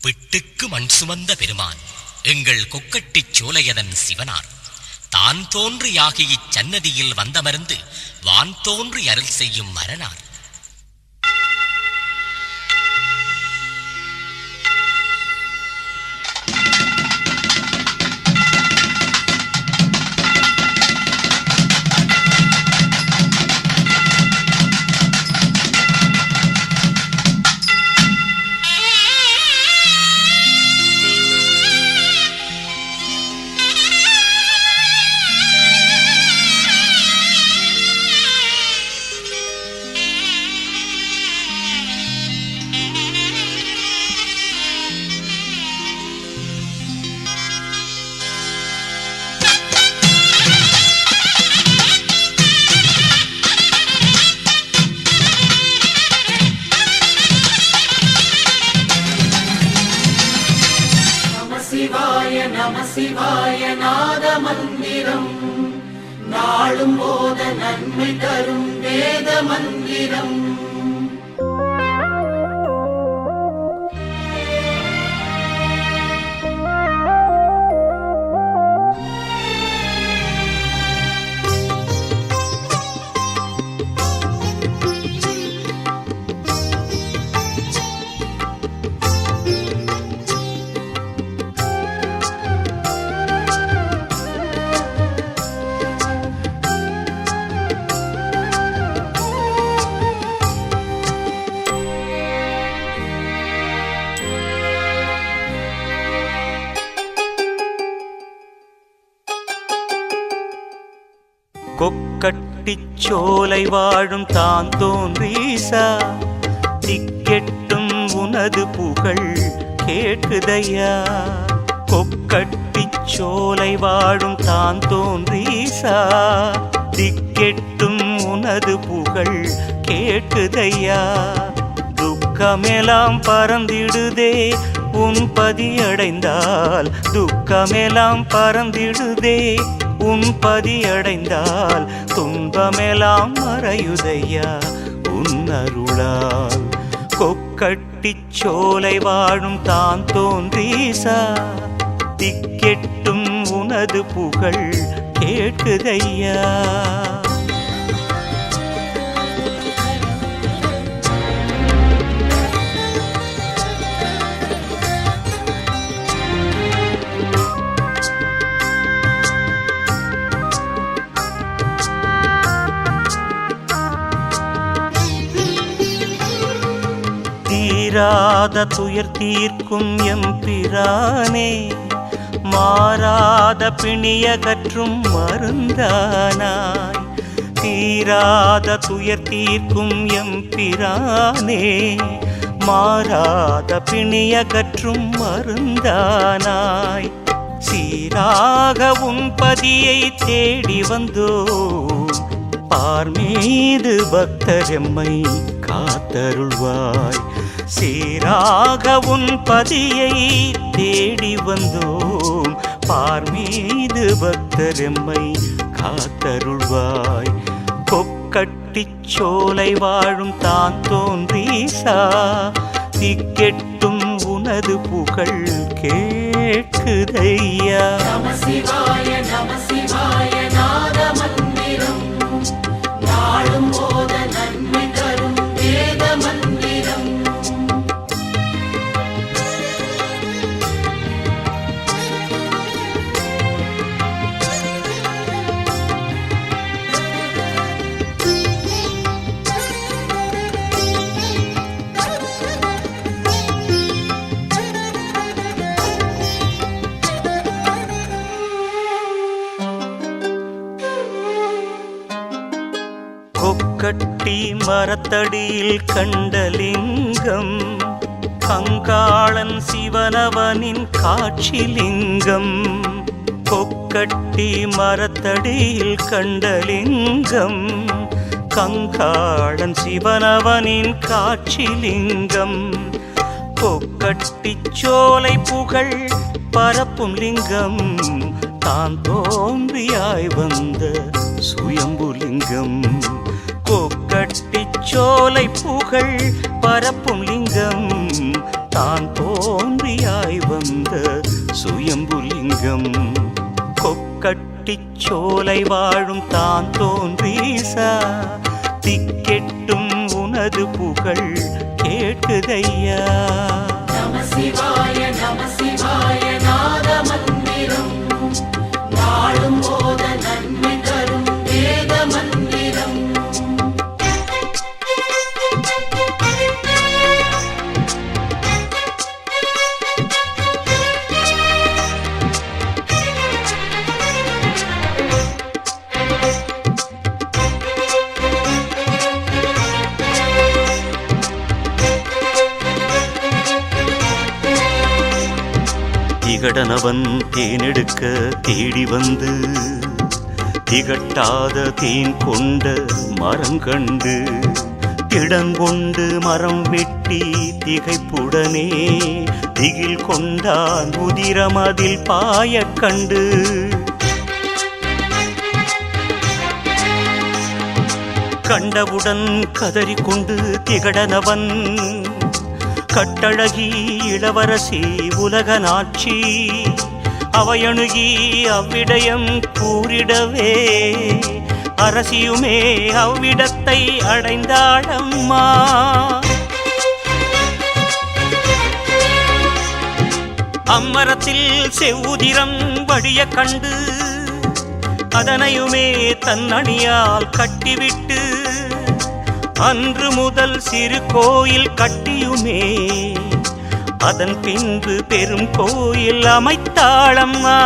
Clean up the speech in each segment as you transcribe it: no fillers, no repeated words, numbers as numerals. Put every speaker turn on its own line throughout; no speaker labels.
பிட்டுக்கு மண் சுமந்த பெருமான் எங்கள் கொக்கட்டிச் சோலையதன் சிவனார் தான் தோன்றியாகி இச்சன்னதியில் வந்தமர்ந்து வான் தோன்றி அருள் செய்யும் மரனார்.
நம சிவாய நாத மந்திரம் நாளும் போத நன்மை தரும் வேத மந்திரம்.
கொக்கட்டிச் சோலை வாழும் தான் தோன்றீசா திக்கெட்டும் உனது புகழ் கேட்குதையா. கொக்கட்டிச் சோலை வாழும் தான் தோன்றீசா திக்கெட்டும் உனது புகழ் கேட்குதையா. துக்கமெல்லாம் பறந்திடுதே உன் பதியடைந்தால், துக்கமெல்லாம் பறந்திடுதே உன் பதியடைந்தால், துன்பமெல்லாம் மறையுதையா உன் அருளால். கொக்கட்டிச் சோலை வாழும் தான் தோன்றீசா திக்கெட்டும் உனது புகழ் கேட்குதையா. தீராத துயர் தீர்க்கும் எம்பிரானே, மாறாத பிணியகற்றும் மருந்தானாய். தீராத துயர் தீர்க்கும் எம்பிரானே, மாறாத பிணியகற்றும் மருந்தானாய். சீராக உன் பதியை தேடி வந்தோம், பார் மீது பக்தரெம்மை காத்தருள்வாய். சீராக உன் பதியை தேடி வந்தோம், பார் மீது பக்தரெம்மை காத்தருள்வாய். கொக்கட்டிச் சோலை வாழும் தான் தோன்றீசா திக்கெட்டும் உனது புகழ் கேட்குதையா.
நம சிவாய நாத மந்திரம் நாளும் போத நன்மை தரும் வேத மந்திரம்.
கொக்கட்டி மரத்தடியில் கண்டலிங்கம், கங்காளன் சிவனவனின் காட்சிலிங்கம். கொக்கட்டி மரத்தடியில் கண்டலிங்கம், கங்காளன் சிவனவனின் காட்சிலிங்கம். கொக்கட்டிச் சோலை புகழ் பரப்பும் லிங்கம், தான் தோன்றியாய் வந்த சுயம்புலிங்கம். கொக்கட்டிச் சோலை புகழ் பரப்பும் லிங்கம், தான் தோன்றிய லிங்கம் கொக்கட்டிச் சோலை வாழும் தான் தோன்றீசா திக்கெட்டும் உனது புகழ் கேட்குதையா
நம சிவாய நாத மந்திரம் நாளும் போத நன்மை தரும் வேத மந்திரம்
திகடனவன் தேனெடுக்க தேடி வந்து திகட்டாத தேன் கொண்ட மரம் கண்டு திடங்கொண்டு மரம் வெட்டி திகைப்புடனே திகில் கொண்டான் உதிரமதில் பாயக் கண்டு கண்டவுடன் கதறிக்கொண்டு திகடனவன் கட்டழகி இளவரசி உலகநாட்சி அவையணுகி அவ்விடயம் கூறிடவே அரசியுமே அவ்விடத்தை அடைந்தாளம்மா அம்மரத்தில் செவ்வுதிரம் வடிய கண்டு அதனையுமே தன் அணியால் கட்டிவிட்டு அன்று முதல் சிறு கோயில் கட்டியுமே அதன் பின்பு பெரும் கோயில் அமைத்தாளம்மா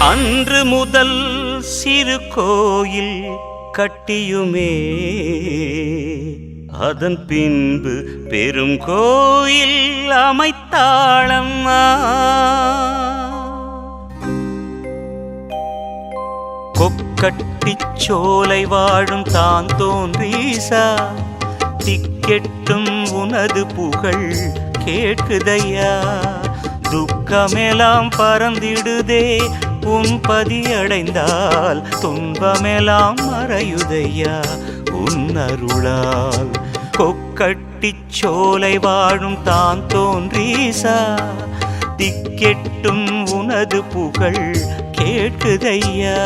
அன்று முதல் சிறு கோயில் கட்டியுமே அதன் பின்பு பெரும் கோயில் அமைத்தாளம்மா கொக்கட்டிச் சோலை வாழும் தான் தோன்றீசா திக்கெட்டும் உனது புகழ் கேட்குதையா துக்கமெல்லாம் பறந்திடுதே உன் பதியடைந்தால் துன்பமெல்லாம் மறையுதையா உன் அருளால் கொக்கட்டிச் சோலை வாழும் தான் தோன்றீசா திக்கெட்டும் உனது புகழ் கேட்குதையா